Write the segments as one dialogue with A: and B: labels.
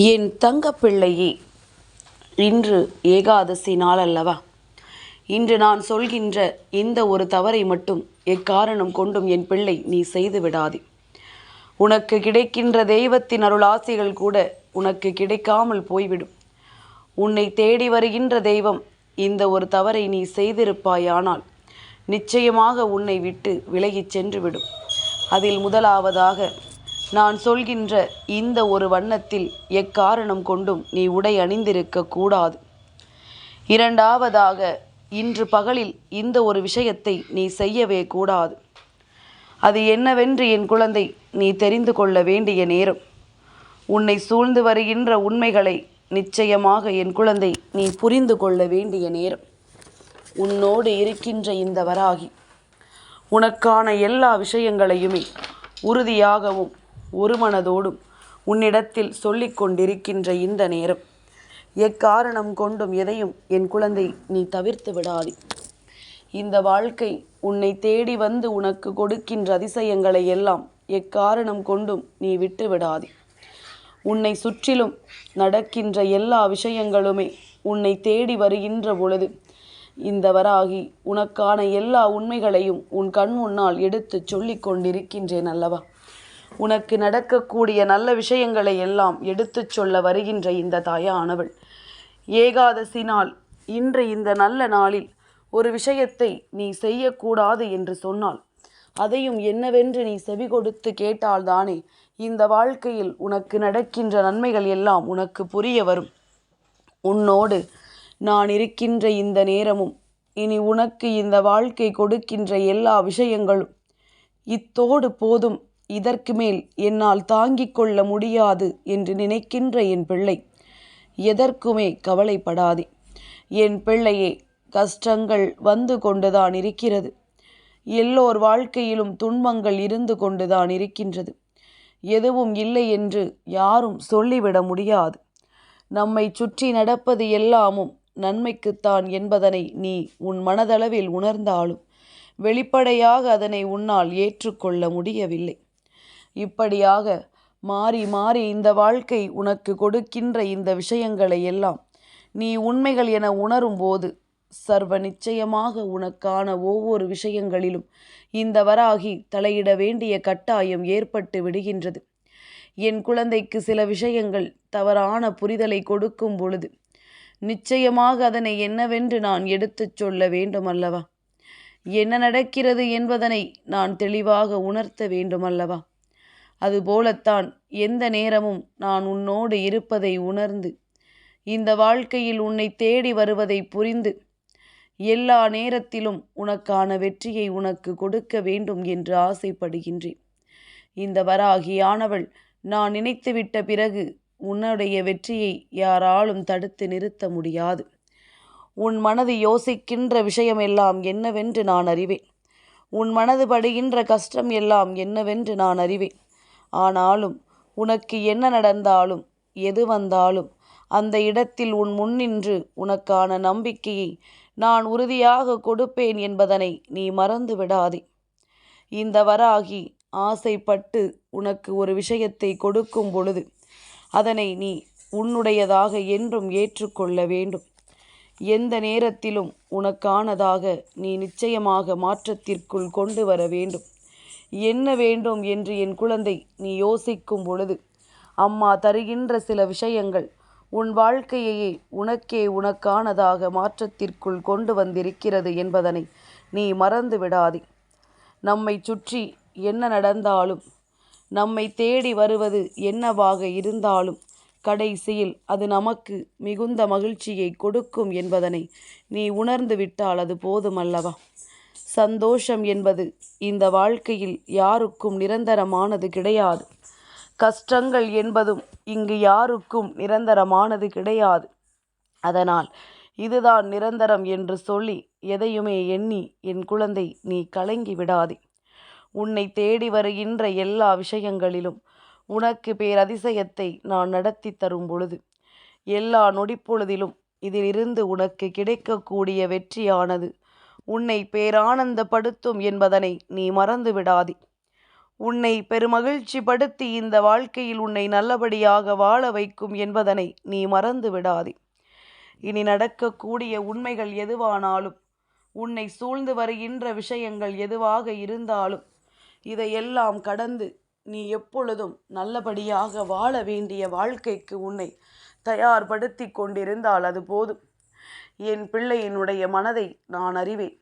A: என் தங்கப்பிள்ளையே, இன்று ஏகாதசி நாள் அல்லவா? இன்று நான் சொல்கின்ற இந்த ஒரு தவறை மட்டும் எக்காரணம் கொண்டும் என் பிள்ளை நீ செய்து விடாதே. உனக்கு கிடைக்கின்ற தெய்வத்தின் அருளாசிகள் கூட உனக்கு கிடைக்காமல் போய்விடும். உன்னை தேடி வருகின்ற தெய்வம் இந்த ஒரு தவறை நீ செய்திருப்பாயானால் நிச்சயமாக உன்னை விட்டு விலகிச் சென்றுவிடும். அதில் முதலாவதாக, நான் சொல்கின்ற இந்த ஒரு வண்ணத்தில் எக்காரணம் கொண்டும் நீ உடை அணிந்திருக்க கூடாது. இரண்டாவதாக, இன்று பகலில் இந்த ஒரு விஷயத்தை நீ செய்யவே கூடாது. அது என்னவென்று என் குழந்தை நீ தெரிந்து கொள்ள வேண்டிய நேரம். உன்னை சூழ்ந்து வருகின்ற உண்மைகளை நிச்சயமாக என் குழந்தை நீ புரிந்து கொள்ள வேண்டிய நேரம். உன்னோடு இருக்கின்ற இந்த வராகி உனக்கான எல்லா விஷயங்களையுமே உறுதியாகவும் ஒரு மனதோடும் உன்னிடத்தில் சொல்லிக் கொண்டிருக்கின்ற இந்த நேரம். எக்காரணம் கொண்டும் எதையும் என் குழந்தை நீ தவிர்த்து விடாதே. இந்த வாழ்க்கை உன்னை தேடி வந்து உனக்கு கொடுக்கின்ற அதிசயங்களை எல்லாம் எக்காரணம் கொண்டும் நீ விட்டு விடாதே. உன்னை சுற்றிலும் நடக்கின்ற எல்லா விஷயங்களுமே உன்னை தேடி வருகின்ற பொழுது இந்த வராகி உனக்கான எல்லா உண்மைகளையும் உன் கண் முன்னால் எடுத்து சொல்லிக் கொண்டிருக்கின்றேன் அல்லவா? உனக்கு நடக்கக்கூடிய நல்ல விஷயங்களை எல்லாம் எடுத்துச் சொல்ல வருகின்ற இந்த தாயானவள் ஏகாதசி நாள், இன்று இந்த நல்ல நாளில் ஒரு விஷயத்தை நீ செய்யக்கூடாது என்று சொன்னால் அதையும் என்னவென்று நீ செவி கொடுத்து கேட்டால்தானே இந்த வாழ்க்கையில் உனக்கு நடக்கின்ற நன்மைகள் எல்லாம் உனக்கு புரிய வரும். உன்னோடு நான் இருக்கின்ற இந்த நேரமும் இனி உனக்கு இந்த வாழ்க்கை கொடுக்கின்ற எல்லா விஷயங்களும் இத்தோடு போதும், இதற்கு மேல் என்னால் தாங்கிக் கொள்ள முடியாது என்று நினைக்கின்ற என் பிள்ளை, எதற்குமே கவலைப்படாதே. என் பிள்ளையே, கஷ்டங்கள் வந்து கொண்டுதான் இருக்கிறது. எல்லோர் வாழ்க்கையிலும் துன்பங்கள் இருந்து கொண்டுதான் இருக்கின்றது. எதுவும் இல்லை என்று யாரும் சொல்லிவிட முடியாது. நம்மை சுற்றி நடப்பது எல்லாமும் நன்மைக்குத்தான் என்பதனை நீ உன் மனதளவில் உணர்ந்தாலும் வெளிப்படையாக அதனை உன்னால் ஏற்றுக்கொள்ள முடியவில்லை. இப்படியாக மாறி மாறி இந்த வாழ்க்கை உனக்கு கொடுக்கின்ற இந்த விஷயங்களை எல்லாம் நீ உண்மைகள் என உணரும் போது சர்வ நிச்சயமாக உனக்கான ஒவ்வொரு விஷயங்களிலும் இந்த வராகி தலையிட வேண்டிய கட்டாயம் ஏற்பட்டு விடுகின்றது. என் குழந்தைக்கு சில விஷயங்கள் தவறான புரிதலை கொடுக்கும் பொழுது நிச்சயமாக அதனை என்னவென்று நான் எடுத்துச் சொல்ல வேண்டும் அல்லவா? என்ன நடக்கிறது என்பதனை நான் தெளிவாக உணர்த்த வேண்டும் அல்லவா? அதுபோலத்தான் எந்த நேரமும் நான் உன்னோடு இருப்பதை உணர்ந்து இந்த வாழ்க்கையில் உன்னை தேடி வருவதை புரிந்து எல்லா நேரத்திலும் உனக்கான வெற்றியை உனக்கு கொடுக்க வேண்டும் என்று ஆசைப்படுகின்றேன். இந்த வராகியானவள் நான் நினைத்துவிட்ட பிறகு உன்னுடைய வெற்றியை யாராலும் தடுத்து நிறுத்த முடியாது. உன் மனது யோசிக்கின்ற விஷயமெல்லாம் என்னவென்று நான் அறிவேன். உன் மனது படுகின்ற கஷ்டம் எல்லாம் என்னவென்று நான் அறிவேன். ஆனாலும் உனக்கு என்ன நடந்தாலும் எது வந்தாலும் அந்த இடத்தில் உன் முன்னின்று உனக்கான நம்பிக்கையை நான் உறுதியாக கொடுப்பேன் என்பதனை நீ மறந்து விடாதே. இந்த வராகி ஆசைப்பட்டு உனக்கு ஒரு விஷயத்தை கொடுக்கும் பொழுது அதனை நீ உன்னுடையதாக என்றும் ஏற்றுக்கொள்ள வேண்டும். எந்த நேரத்திலும் உனக்கானதாக நீ நிச்சயமாக மாற்றத்திற்குள் கொண்டு வர வேண்டும். என்ன வேண்டும் என்று என் குழந்தை நீ யோசிக்கும் பொழுது அம்மா தருகின்ற சில விஷயங்கள் உன் வாழ்க்கையையே உனக்கானதாக மாற்றத்திற்குள் கொண்டு வந்திருக்கிறது என்பதனை நீ மறந்து விடாதே. நம்மை சுற்றி என்ன நடந்தாலும், நம்மை தேடி வருவது என்னவாக இருந்தாலும் கடைசியில் அது நமக்கு மிகுந்த மகிழ்ச்சியை கொடுக்கும் என்பதனை நீ உணர்ந்து விட்டால் அது போதுமல்லவா? சந்தோஷம் என்பது இந்த வாழ்க்கையில் யாருக்கும் நிரந்தரமானது கிடையாது. கஷ்டங்கள் என்பதும் இங்கு யாருக்கும் நிரந்தரமானது கிடையாது. அதனால் இதுதான் நிரந்தரம் என்று சொல்லி எதையுமே எண்ணி என் குழந்தை நீ கலங்கி விடாதே. உன்னை தேடி வருகின்ற எல்லா விஷயங்களிலும் உனக்கு பேரதிசயத்தை நான் நடத்தி தரும் பொழுது எல்லா நொடிப்பொழுதிலும் இதிலிருந்து உனக்கு கிடைக்கக்கூடிய வெற்றியானது உன்னை பேரானந்தப்படுத்தும் என்பதனை நீ மறந்து விடாதே. உன்னை பெருமகிழ்ச்சி படுத்தி இந்த வாழ்க்கையில் உன்னை நல்லபடியாக வாழ வைக்கும் என்பதனை நீ மறந்து விடாதே. இனி நடக்கக்கூடிய உண்மைகள் எதுவானாலும், உன்னை சூழ்ந்து வருகின்ற விஷயங்கள் எதுவாக இருந்தாலும், இதையெல்லாம் கடந்து நீ எப்பொழுதும் நல்லபடியாக வாழ வேண்டிய வாழ்க்கைக்கு உன்னை தயார்படுத்தி கொண்டிருந்தால் அது போதும். என் பிள்ளையினுடைய மனதை நான் அறிவேன்.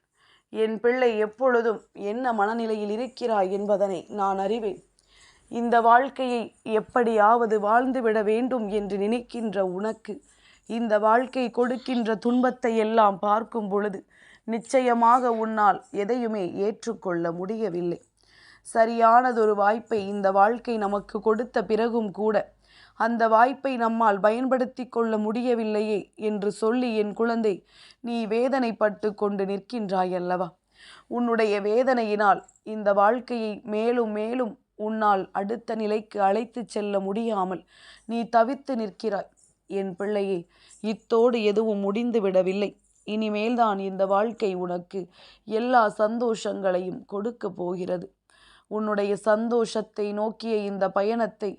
A: என் பிள்ளை எப்பொழுதும் என்ன மனநிலையில் இருக்கிறாய் என்பதனை நான் அறிவேன். இந்த வாழ்க்கையை எப்படியாவது வாழ்ந்துவிட வேண்டும் என்று நினைக்கின்ற உனக்கு இந்த வாழ்க்கை கொடுக்கின்ற துன்பத்தை எல்லாம் பார்க்கும் பொழுது நிச்சயமாக உன்னால் எதையுமே ஏற்றுக்கொள்ள முடியவில்லை. சரியானதொரு வாய்ப்பை இந்த வாழ்க்கை நமக்கு கொடுத்த பிறகும் கூட அந்த வாய்ப்பை நம்மால் பயன்படுத்தி கொள்ள முடியவில்லையே என்று சொல்லி என் குழந்தை நீ வேதனைப்பட்டு கொண்டு நிற்கின்றாய் அல்லவா? உன்னுடைய வேதனையினால் இந்த வாழ்க்கையை மேலும் மேலும் உன்னால் அடுத்த நிலைக்கு அழைத்து செல்ல முடியாமல் நீ தவித்து நிற்கிறாய். என் பிள்ளையே, இத்தோடு எதுவும் முடிந்து விடவில்லை. இனிமேல்தான் இந்த வாழ்க்கை உனக்கு எல்லா சந்தோஷங்களையும் கொடுக்க போகிறது. உன்னுடைய சந்தோஷத்தை நோக்கிய இந்த பயணத்தை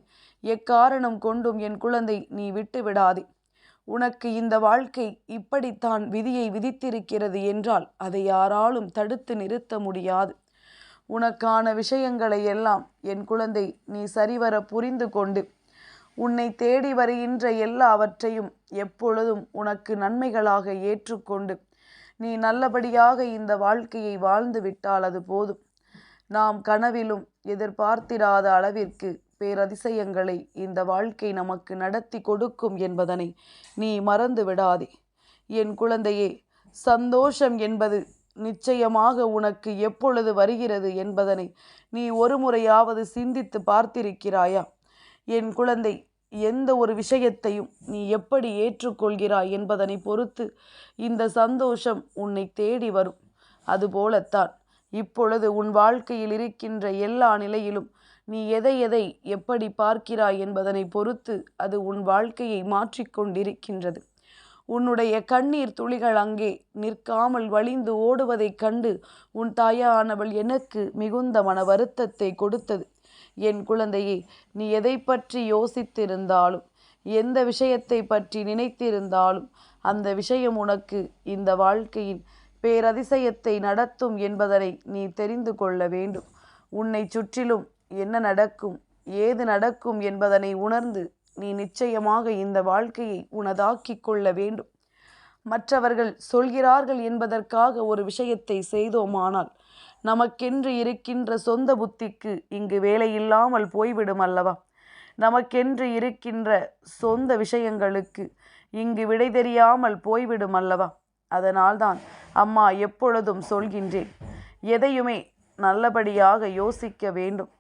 A: எக்காரணம் கொண்டும் என் குழந்தை நீ விட்டு விடாதே. உனக்கு இந்த வாழ்க்கை இப்படித்தான் விதியை விதித்திருக்கிறது என்றால் அதை யாராலும் தடுத்து நிறுத்த முடியாது. உனக்கான விஷயங்களை எல்லாம் என் குழந்தை நீ சரிவர புரிந்து கொண்டு உன்னை தேடி வருகின்ற எல்லாவற்றையும் எப்பொழுதும் உனக்கு நன்மைகளாக ஏற்றுக்கொண்டு நீ நல்லபடியாக இந்த வாழ்க்கையை வாழ்ந்து விட்டால் அது போதும். நாம் கனவிலும் எதிர்பார்த்திராத அளவிற்கு பேரதிசயங்களை இந்த வாழ்க்கை நமக்கு நடத்தி கொடுக்கும் என்பதனை நீ மறந்து விடாதே. என் குழந்தையே, சந்தோஷம் என்பது நிச்சயமாக உனக்கு எப்பொழுது வருகிறது என்பதனை நீ ஒரு முறையாவது சிந்தித்து பார்த்திருக்கிறாயா? என் குழந்தை, எந்த ஒரு விஷயத்தையும் நீ எப்படி ஏற்றுக்கொள்கிறாய் என்பதனை பொறுத்து இந்த சந்தோஷம் உன்னை தேடி வரும். அதுபோலத்தான் இப்பொழுது உன் வாழ்க்கையில் இருக்கின்ற எல்லா நிலையிலும் நீ எதை எதை எப்படி பார்க்கிறாய் என்பதனை பொறுத்து அது உன் வாழ்க்கையை மாற்றிக்கொண்டிருக்கின்றது. உன்னுடைய கண்ணீர் துளிகள் அங்கே நிற்காமல் வழிந்து ஓடுவதைக் கண்டு உன் தாயானவள் எனக்கு மிகுந்த மன வருத்தத்தை கொடுத்தது. என் குழந்தையே, நீ எதை பற்றி யோசித்திருந்தாலும், எந்த விஷயத்தை பற்றி நினைத்திருந்தாலும் அந்த விஷயம் உனக்கு இந்த வாழ்க்கையின் பேரதிசயத்தை நடத்தும் என்பதனை நீ தெரிந்து கொள்ள வேண்டும். உன்னை சுற்றிலும் என்ன நடக்கும், ஏது நடக்கும் என்பதனை உணர்ந்து நீ நிச்சயமாக இந்த வாழ்க்கையை உனதாக்கி கொள்ள வேண்டும். மற்றவர்கள் சொல்கிறார்கள் என்பதற்காக ஒரு விஷயத்தை செய்தோமானால் நமக்கென்று இருக்கின்ற சொந்த புத்திக்கு இங்கு வேலையில்லாமல் போய்விடும் அல்லவா? நமக்கென்று இருக்கின்ற சொந்த விஷயங்களுக்கு இங்கு விடை தெரியாமல் போய்விடும் அல்லவா? அதனால்தான் அம்மா எப்பொழுதும் சொல்கின்றேன், எதையுமே நல்லபடியாக யோசிக்க வேண்டும்.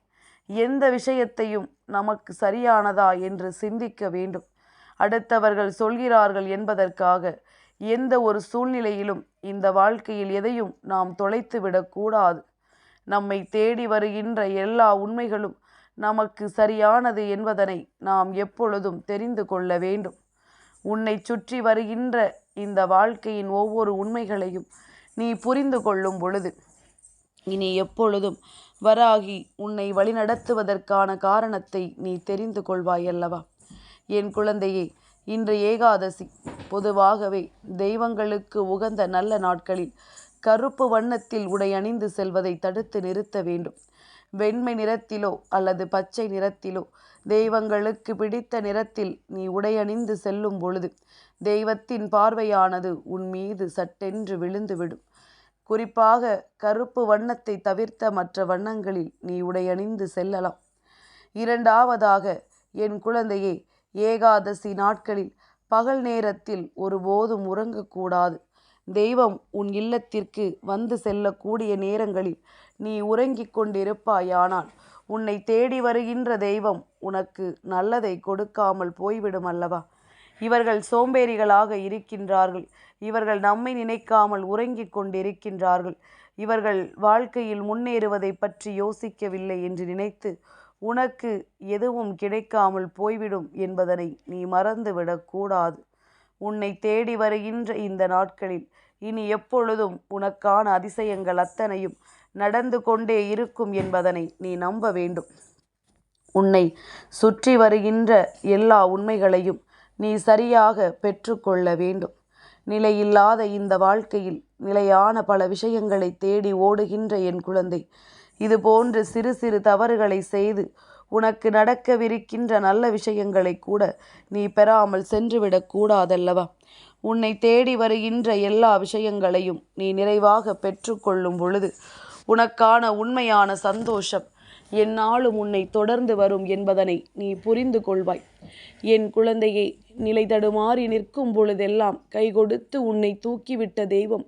A: எந்த விஷயத்தையும் நமக்கு சரியானதா என்று சிந்திக்க வேண்டும். அடுத்தவர்கள் சொல்கிறார்கள் என்பதற்காக எந்த ஒரு சூழ்நிலையிலும் இந்த வாழ்க்கையில் எதையும் நாம் தொலைத்து விடக்கூடாது. நம்மை தேடி வருகின்ற எல்லா உண்மைகளும் நமக்கு சரியானது என்பதனை நாம் எப்பொழுதும் தெரிந்து கொள்ள வேண்டும். உன்னை சுற்றி வருகின்ற இந்த வாழ்க்கையின் ஒவ்வொரு உண்மைகளையும் நீ புரிந்து கொள்ளும் பொழுது இனி எப்பொழுதும் வராகி உன்னை வழிநடத்துவதற்கான காரணத்தை நீ தெரிந்து கொள்வாய் அல்லவா? என் குழந்தையே, இன்று ஏகாதசி. பொதுவாகவே தெய்வங்களுக்கு உகந்த நல்ல நாட்களில் கருப்பு வண்ணத்தில் உடை அணிந்து செல்வதை தடுத்து நிறுத்த வேண்டும். வெண்மை நிறத்திலோ அல்லது பச்சை நிறத்திலோ தெய்வங்களுக்கு பிடித்த நிறத்தில் நீ உடையணிந்து செல்லும் பொழுது தெய்வத்தின் பார்வையானது உன் மீது சட்டென்று விழுந்துவிடும். குறிப்பாக கருப்பு வண்ணத்தை தவிர்த்த மற்ற வண்ணங்களில் நீ உடையணிந்து செல்லலாம். இரண்டாவதாக என் குழந்தையே, ஏகாதசி நாட்களில் பகல் நேரத்தில் ஒருபோதும் உறங்கக்கூடாது. தெய்வம் உன் இல்லத்திற்கு வந்து செல்லக்கூடிய நேரங்களில் நீ உறங்கிக் கொண்டிருப்பாயானால் உன்னை தேடி வருகின்ற தெய்வம் உனக்கு நல்லதை கொடுக்காமல் போய்விடும் அல்லவா? இவர்கள் சோம்பேறிகளாக இருக்கின்றார்கள், இவர்கள் நம்மை நினைக்காமல் உறங்கிக் கொண்டிருக்கின்றார்கள், இவர்கள் வாழ்க்கையில் முன்னேறுவதை பற்றி யோசிக்கவில்லை என்று நினைத்து உனக்கு எதுவும் கிடைக்காமல் போய்விடும் என்பதனை நீ மறந்துவிடக்கூடாது. உன்னை தேடி வருகின்ற இந்த நாட்களில் இனி எப்பொழுதும் உனக்கான அதிசயங்கள் அத்தனையும் நடந்து கொண்டே இருக்கும் என்பதனை நீ நம்ப வேண்டும். உன்னை சுற்றி வருகின்ற எல்லா உண்மைகளையும் நீ சரியாக பெற்றுக்கொள்ள வேண்டும். நிலையில்லாத இந்த வாழ்க்கையில் நிலையான பல விஷயங்களை தேடி ஓடுகின்ற என் குழந்தை, இதுபோன்று சிறு சிறு தவறுகளை செய்து உனக்கு நடக்கவிருக்கின்ற நல்ல விஷயங்களை கூட நீ பெறாமல் சென்றுவிடக் கூடாதல்லவா? உன்னை தேடி வருகின்ற எல்லா விஷயங்களையும் நீ நிறைவாக பெற்றுக்கொள்ளும் பொழுது உனக்கான உண்மையான சந்தோஷம் எந்நாளும் உன்னை தொடர்ந்து வரும் என்பதனை நீ புரிந்து கொள்வாய். என் குழந்தையே, நிலை தடுமாறி நிற்கும் பொழுதெல்லாம் கை கொடுத்து உன்னை தூக்கிவிட்ட தெய்வம்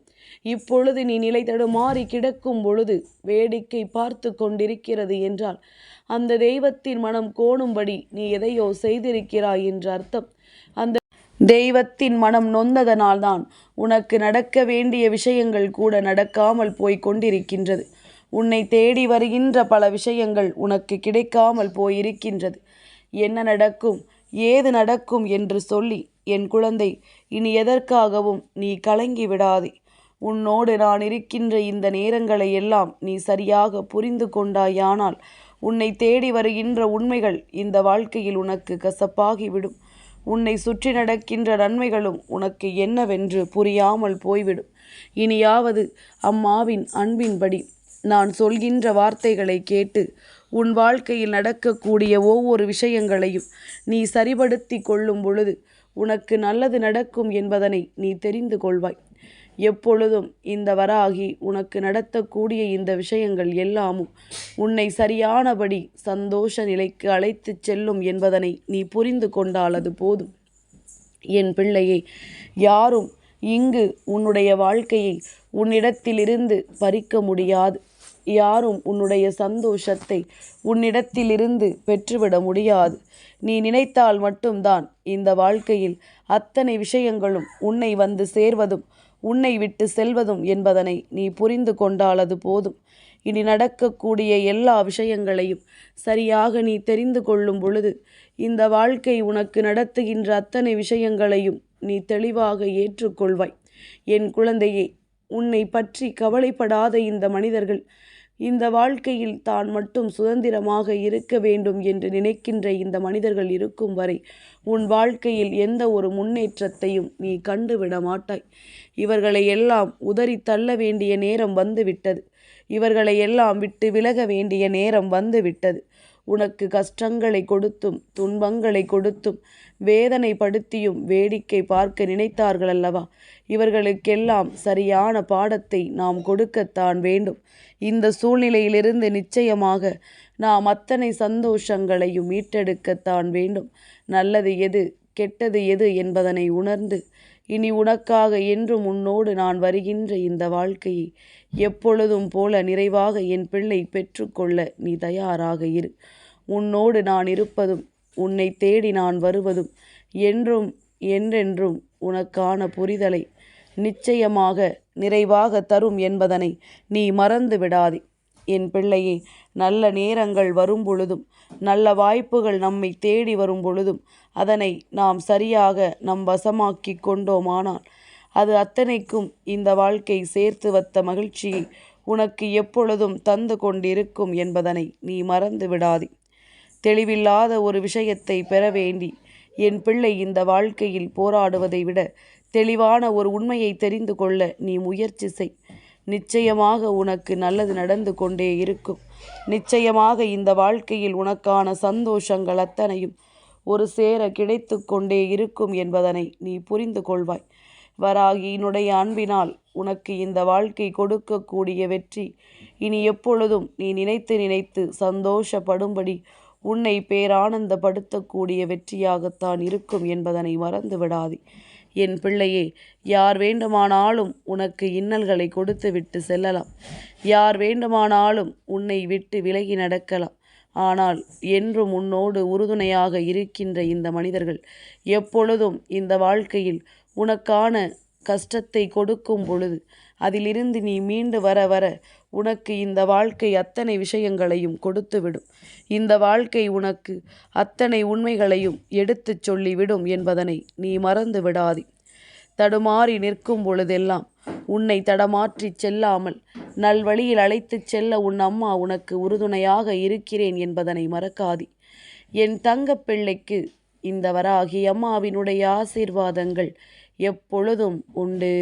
A: இப்பொழுது நீ நிலை தடுமாறி கிடக்கும் பொழுது வேடிக்கை பார்த்து கொண்டிருக்கிறது என்றால் அந்த தெய்வத்தின் மனம் கோணும்படி நீ எதையோ செய்திருக்கிறாய் என்று அர்த்தம். அந்த தெய்வத்தின் மனம் நொந்ததனால்தான் உனக்கு நடக்க வேண்டிய விஷயங்கள் கூட நடக்காமல் போய் கொண்டிருக்கின்றது. உன்னை தேடி வருகின்ற பல விஷயங்கள் உனக்கு கிடைக்காமல் போயிருக்கின்றது. என்ன நடக்கும், ஏது நடக்கும் என்று சொல்லி என் குழந்தை இனி எதற்காகவும் நீ கலங்கி விடாதே. உன்னோடு நான் இருக்கின்ற இந்த நேரங்களை எல்லாம் நீ சரியாக புரிந்து கொண்டாயானால் உன்னை தேடி வருகின்ற உண்மைகள் இந்த வாழ்க்கையில் உனக்கு கசப்பாகிவிடும். உன்னை சுற்றி நடக்கின்ற நன்மைகளும் உனக்கு என்னவென்று புரியாமல் போய்விடும். இனியாவது அம்மாவின் அன்பின்படி நான் சொல்கின்ற வார்த்தைகளை கேட்டு உன் வாழ்க்கையில் நடக்கக்கூடிய ஒவ்வொரு விஷயங்களையும் நீ சரிபடுத்தி கொள்ளும் பொழுது உனக்கு நல்லது நடக்கும் என்பதனை நீ தெரிந்து கொள்வாய். எப்பொழுதும் இந்த வராகி உனக்கு நடத்தக்கூடிய இந்த விஷயங்கள் எல்லாமும் உன்னை சரியானபடி சந்தோஷ நிலைக்கு அழைத்து செல்லும் என்பதனை நீ புரிந்து கொண்டால் அது போதும். என் பிள்ளையே, யாரும் இங்கு உன்னுடைய வாழ்க்கையை உன்னிடத்திலிருந்து பறிக்க முடியாது. யாரும் உன்னுடைய சந்தோஷத்தை உன்னிடத்திலிருந்து பெற்றுவிட முடியாது. நீ நினைத்தால் மட்டும்தான் இந்த வாழ்க்கையில் அத்தனை விஷயங்களும் உன்னை வந்து சேர்வதும் உன்னை விட்டு செல்வதும் என்பதனை நீ புரிந்து கொண்டால் அது போதும். இனி நடக்கக்கூடிய எல்லா விஷயங்களையும் சரியாக நீ தெரிந்து கொள்ளும் பொழுது இந்த வாழ்க்கை உனக்கு நடத்துகின்ற அத்தனை விஷயங்களையும் நீ தெளிவாக ஏற்றுக்கொள்வாய். என் குழந்தையே, உன்னை பற்றி கவலைப்படாத இந்த மனிதர்கள் இந்த வாழ்க்கையில் தான் மட்டும் சுதந்திரமாக இருக்க வேண்டும் என்று நினைக்கின்ற இந்த மனிதர்கள் இருக்கும் வரை உன் வாழ்க்கையில் எந்த ஒரு முன்னேற்றத்தையும் நீ கண்டுவிட மாட்டாய். இவர்களை எல்லாம் உதறி தள்ள வேண்டிய நேரம் வந்துவிட்டது. இவர்களை எல்லாம் விட்டு விலக வேண்டிய நேரம் வந்துவிட்டது. உனக்கு கஷ்டங்களை கொடுத்தும் துன்பங்களை கொடுத்தும் வேதனைப்படுத்தியும் வேடிக்கை பார்க்க நினைத்தார்கள் அல்லவா? இவர்களுக்கெல்லாம் சரியான பாடத்தை நாம் கொடுக்கத்தான் வேண்டும். இந்த சூழ்நிலையிலிருந்து நிச்சயமாக நாம் அத்தனை சந்தோஷங்களையும் மீட்டெடுக்கத்தான் வேண்டும். நல்லது எது, கெட்டது எது என்பதனை உணர்ந்து இனி உனக்காக என்றும் உன்னோடு நான் வருகின்ற இந்த வாழ்க்கையை எப்பொழுதும் போல நிறைவாக என் பிள்ளை பெற்றுக்கொள்ள நீ தயாராக இரு. உன்னோடு நான் இருப்பதும் உன்னை தேடி நான் வருவதும் என்றும் என்றென்றும் உனக்கான புரிதலை நிச்சயமாக நிறைவாக தரும் என்பதனை நீ மறந்து விடாதே. என் பிள்ளையே, நல்ல நேரங்கள் வரும் பொழுதும் நல்ல வாய்ப்புகள் நம்மை தேடி வரும் பொழுதும் அதனை நாம் சரியாக நம் வசமாக்கி கொண்டோமானால் அது அத்தனைக்கும் இந்த வாழ்க்கை சேர்த்து வைத்த மகிழ்ச்சியை உனக்கு எப்பொழுதும் தந்து கொண்டிருக்கும் என்பதனை நீ மறந்து விடாதே. தெளிவில்லாத ஒரு விஷயத்தை பெற வேண்டி என் பிள்ளை இந்த வாழ்க்கையில் போராடுவதை விட தெளிவான ஒரு உண்மையை தெரிந்து கொள்ள நீ முயற்சி செய். நிச்சயமாக உனக்கு நல்லது நடந்து கொண்டே இருக்கும். நிச்சயமாக இந்த வாழ்க்கையில் உனக்கான சந்தோஷங்கள் அத்தனையும் ஒரு சேர கிடைத்து கொண்டே இருக்கும் என்பதனை நீ புரிந்து கொள்வாய். வராகியினுடைய அன்பினால் உனக்கு இந்த வாழ்க்கை கொடுக்கக்கூடிய வெற்றி இனி எப்பொழுதும் நீ நினைத்து நினைத்து சந்தோஷப்படும்படி உன்னை பேரானந்தப்படுத்தக்கூடிய வெற்றியாகத்தான் இருக்கும் என்பதனை மறந்து விடாதே. என் பிள்ளையே, யார் வேண்டுமானாலும் உனக்கு இன்னல்களை கொடுத்து விட்டு செல்லலாம். யார் வேண்டுமானாலும் உன்னை விட்டு விலகி நடக்கலாம். ஆனால் என்றும் உன்னோடு உறுதுணையாக இருக்கின்ற இந்த மனிதர்கள் எப்பொழுதும் இந்த வாழ்க்கையில் உனக்கான கஷ்டத்தை கொடுக்கும் பொழுது அதிலிருந்து நீ மீண்டு வர வர உனக்கு இந்த வாழ்க்கை அத்தனை விஷயங்களையும் கொடுத்துவிடும். இந்த வாழ்க்கை உனக்கு அத்தனை உண்மைகளையும் எடுத்துச் சொல்லிவிடும் என்பதனை நீ மறந்து விடாதே. தடுமாறி நிற்கும் பொழுதெல்லாம் உன்னை தடமாற்றிச் செல்லாமல் நல்வழியில் அழைத்துச் செல்ல உன் அம்மா உனக்கு உறுதுணையாக இருக்கிறேன் என்பதனை மறக்காதே. என் தங்கப் பிள்ளைக்கு இந்த வராகி அம்மாவினுடைய ஆசீர்வாதங்கள் எப்பொழுதும் உண்டு.